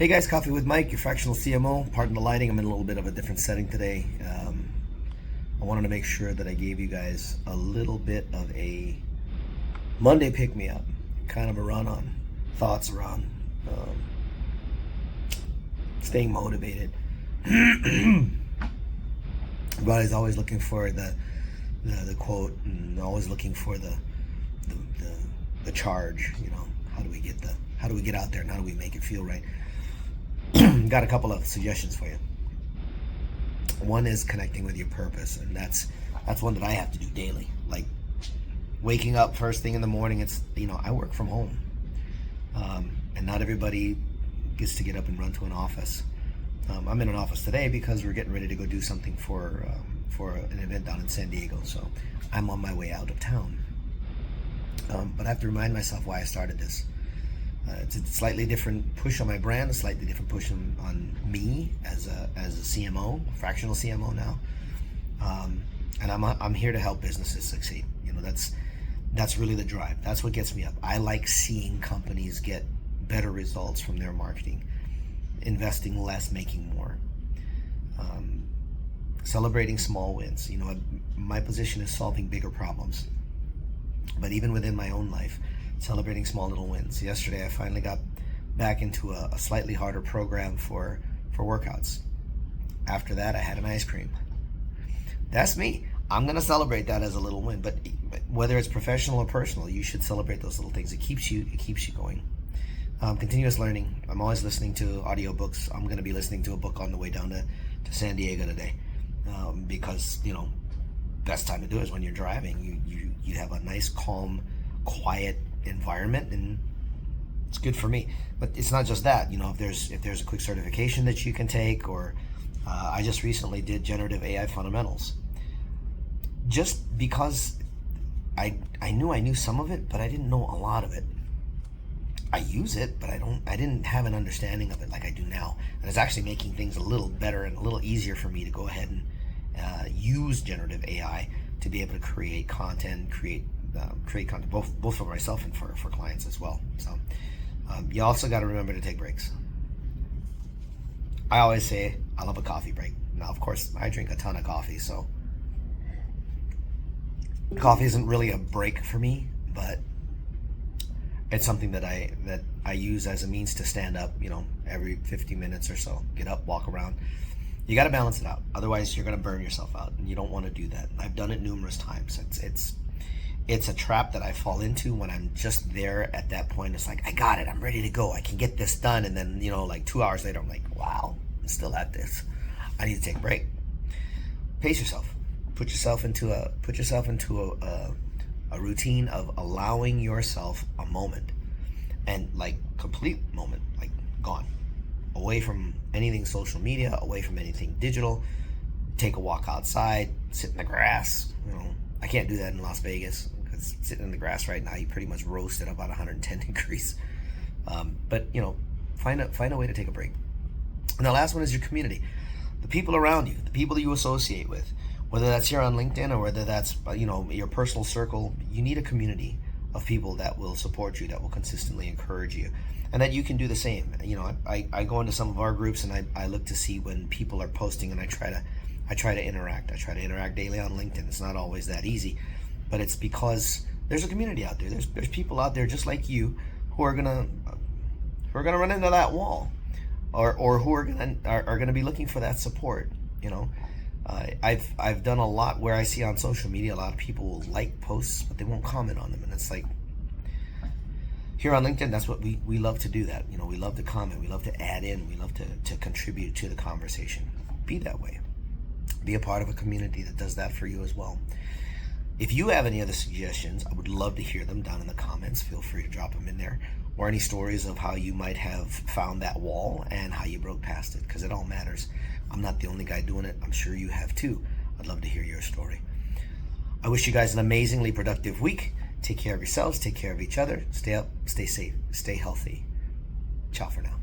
Hey guys, Coffee with Mike, your fractional CMO. Pardon the lighting, I'm in a little bit of a different setting today. I wanted to make sure that I gave you guys a little bit of a Monday pick-me-up, kind of a run on thoughts around staying motivated. Everybody's always looking for the quote, and always looking for the charge. You know, how do we get out there and how do we make it feel right? Got a couple of suggestions for you. One is connecting with your purpose, and that's one that I have to do daily. Like waking up first thing in the morning. It's, I work from home, and not everybody gets to get up and run to an office. I'm in an office today because we're getting ready to go do something for an event down in San Diego. So I'm on my way out of town. But I have to remind myself why I started this. It's a slightly different push on my brand, a slightly different push on me as a CMO, fractional CMO now, and I'm here to help businesses succeed. That's really the drive. That's what gets me up. I like seeing companies get better results from their marketing, investing less, making more, celebrating small wins. My position is solving bigger problems, but even within my own life, celebrating small little wins. Yesterday, I finally got back into a slightly harder program for workouts. After that, I had an ice cream. That's me. I'm gonna celebrate that as a little win. But whether it's professional or personal, you should celebrate those little things. It keeps you going. Continuous learning. I'm always listening to audiobooks. I'm gonna be listening to a book on the way down to San Diego today, because best time to do it is when you're driving. You have a nice, calm, quiet environment, and it's good for me. But it's not just that. If there's a quick certification that you can take, or I just recently did generative AI fundamentals, just because I knew some of it, but I didn't know a lot of it. I use it, but I didn't have an understanding of it like I do now, and it's actually making things a little better and a little easier for me to go ahead and use generative AI to be able to create content, create content both for myself and for clients as well. So you also got to remember to take breaks. I always say I love a coffee break. Now, of course, I drink a ton of coffee, so coffee isn't really a break for me, but it's something that I use as a means to stand up, every 50 minutes or so. Get up, walk around. You got to balance it out. Otherwise, you're going to burn yourself out, and you don't want to do that. I've done it numerous times. It's a trap that I fall into when I'm just there at that point. It's like, I got it. I'm ready to go. I can get this done. And then, like 2 hours later, I'm like, wow, I'm still at this. I need to take a break. Pace yourself. Put yourself into a routine of allowing yourself a moment, and like complete moment, like gone, away from anything social media, away from anything digital. Take a walk outside, sit in the grass. I can't do that in Las Vegas because sitting in the grass right now, you pretty much roast at about 110 degrees. But find a way to take a break. And the last one is your community, the people around you, the people that you associate with, whether that's here on LinkedIn or whether that's your personal circle. You need a community of people that will support you, that will consistently encourage you, and that you can do the same. I go into some of our groups and I look to see when people are posting, and I try to interact. I try to interact daily on LinkedIn. It's not always that easy, but it's because there's a community out there. There's people out there just like you who are gonna run into that wall, or who are gonna be looking for that support. I've done a lot where I see on social media a lot of people will like posts, but they won't comment on them, and it's like, here on LinkedIn, that's what we love to do. That we love to comment, we love to add in, we love to contribute to the conversation. Be that way. Be a part of a community that does that for you as well. If you have any other suggestions, I would love to hear them down in the comments. Feel free to drop them in there, or any stories of how you might have found that wall and how you broke past it, because it all matters. I'm not the only guy doing it. I'm sure you have too. I'd love to hear your story. I wish you guys an amazingly productive week. Take care of yourselves, take care of each other. Stay up, stay safe, stay healthy. Ciao for now.